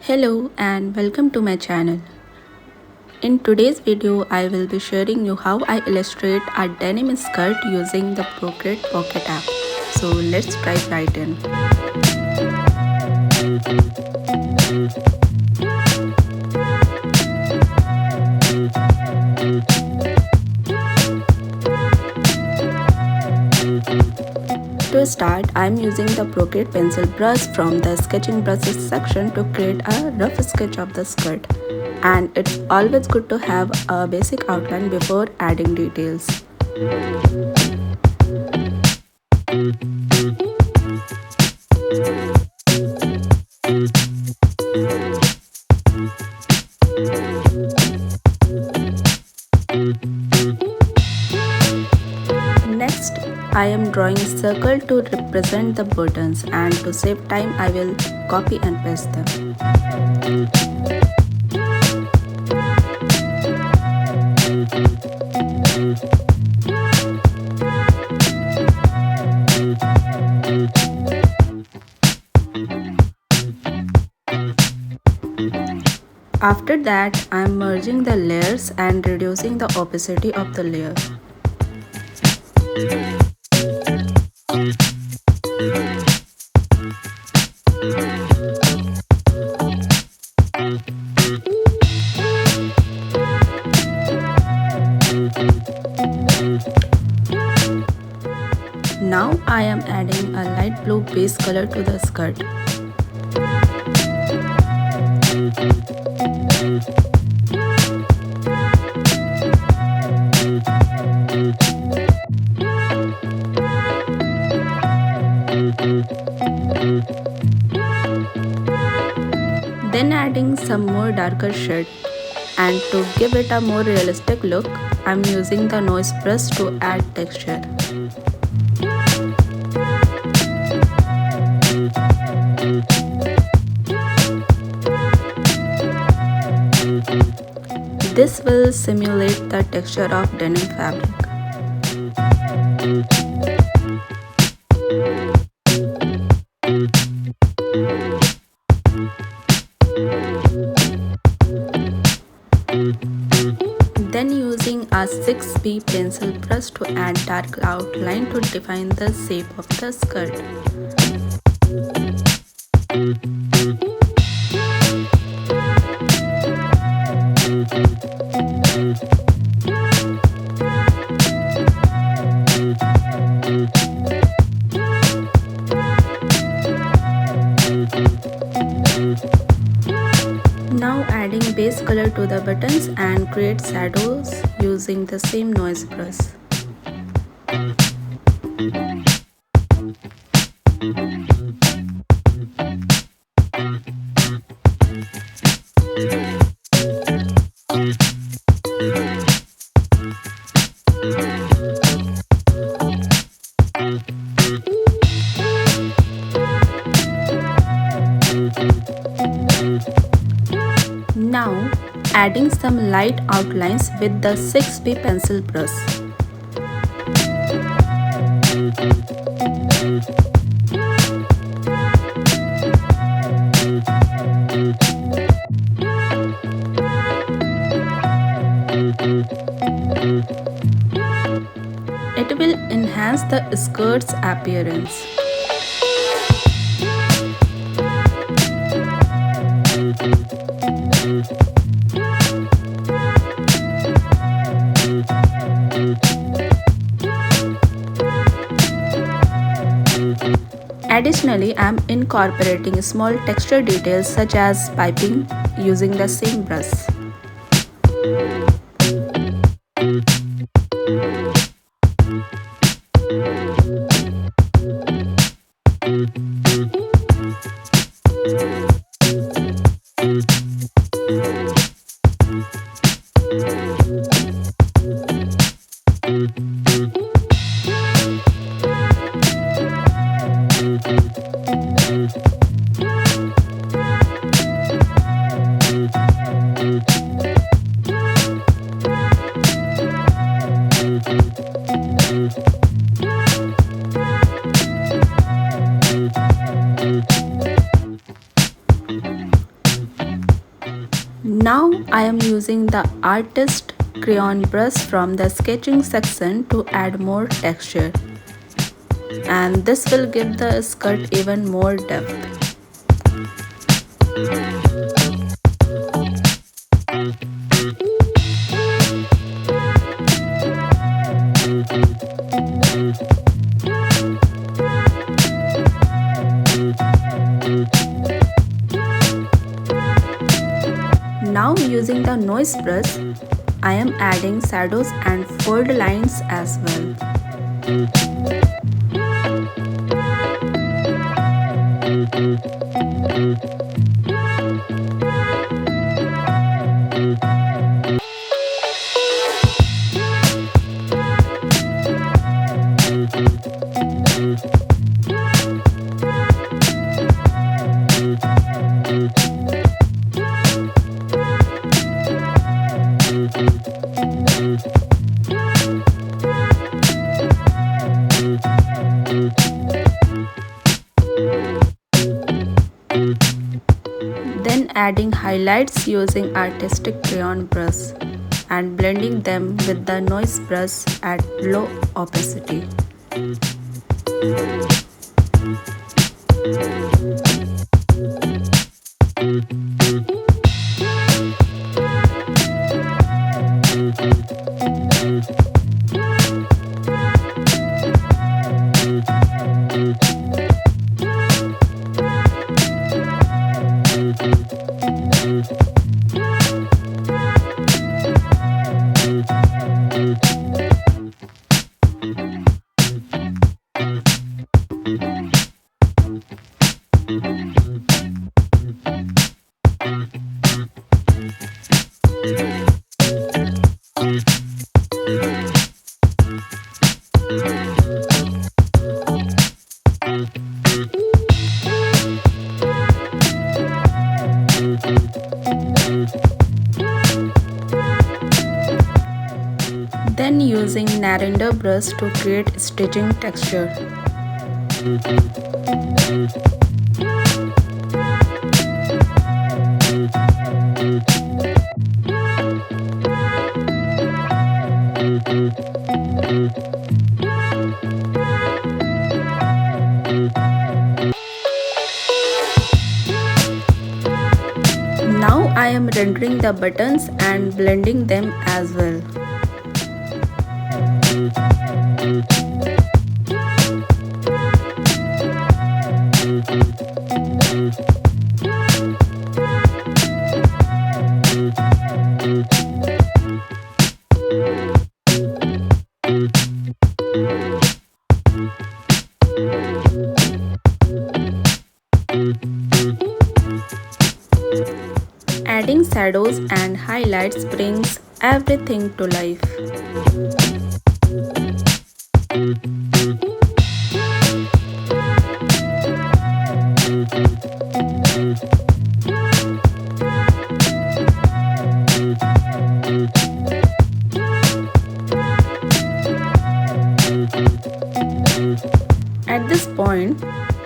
Hello and welcome to my channel. In today's video, I will be sharing you how I illustrate a denim skirt using the Procreate Pocket app. So let's dive right in. To start, I am using the Procreate Pencil brush from the sketching brushes section to create a rough sketch of the skirt. And it's always good to have a basic outline before adding details. Next, I am drawing a circle to represent the buttons, and to save time I will copy and paste them. After that, I am merging the layers and reducing the opacity of the layer. Now I am adding a light blue base color to the skirt. Then adding some more darker shade, and to give it a more realistic look, I am using the noise brush to add texture. This will simulate the texture of denim fabric. Then using a 6B pencil brush to add dark outline to define the shape of the skirt. Now adding base color to the buttons and create shadows using the same noise brush. Now adding some light outlines with the 6B pencil brush. It will enhance the skirt's appearance. Additionally, I am incorporating small texture details such as piping using the same brush. Now I am using the artist crayon brush from the sketching section to add more texture, and this will give the skirt even more depth. Now using the noise brush, I am adding shadows and fold lines as well. Then adding highlights using artistic crayon brush and blending them with the noise brush at low opacity. Then using Narinder brush to create stitching texture. Now I am rendering the buttons and blending them as well. Adding shadows and highlights brings everything to life. At this point,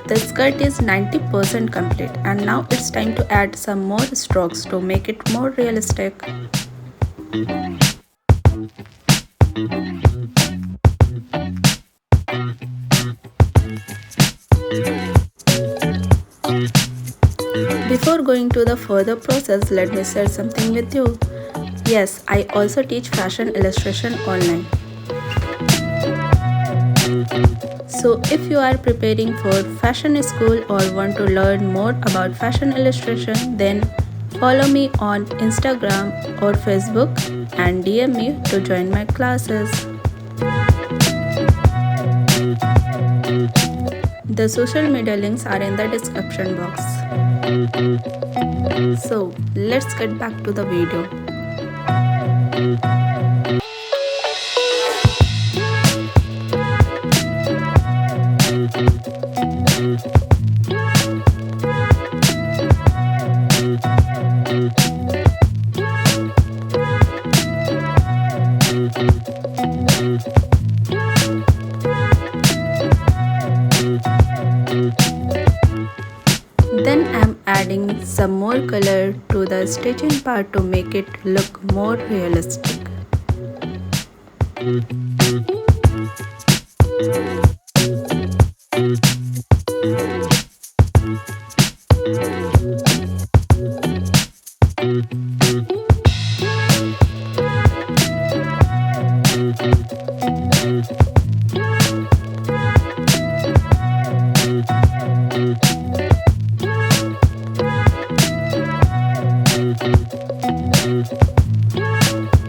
the skirt is 90% complete, and now it's time to add some more strokes to make it more realistic. Before going to the further process, let me share something with you. Yes, I also teach fashion illustration online. So if you are preparing for fashion school or want to learn more about fashion illustration, then follow me on Instagram or Facebook and DM me to join my classes. The social media links are in the description box. So let's get back to the video. Then I'm adding some more color to the stitching part to make it look more realistic.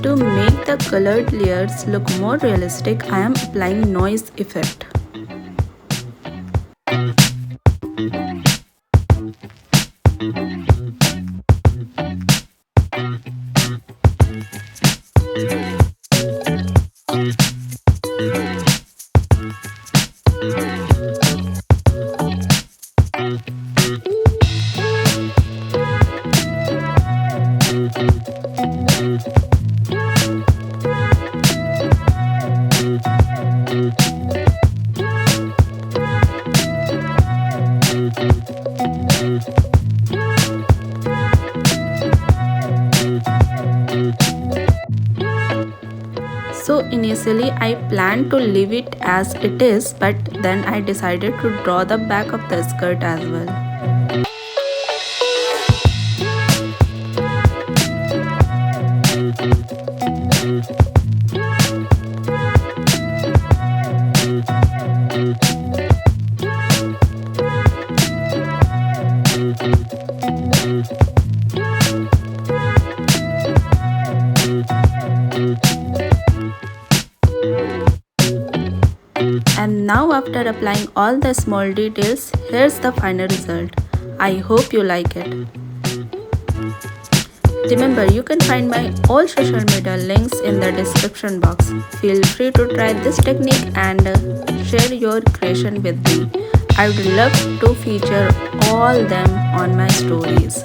To make the colored layers look more realistic, I am applying noise effect. So initially I planned to leave it as it is, but then I decided to draw the back of the skirt as well. And now after applying all the small details, here's the final result. I hope you like it. Remember, you can find my all social media links in the description box. Feel free to try this technique and share your creation with me. I would love to feature all them on my stories.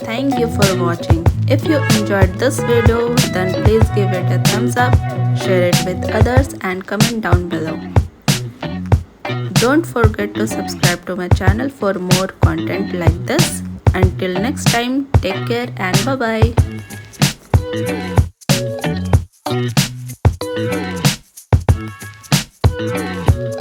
Thank you for watching. If you enjoyed this video, then please give it a thumbs up, share it with others and comment down below. Don't forget to subscribe to my channel for more content like this. Until next time, take care and bye bye.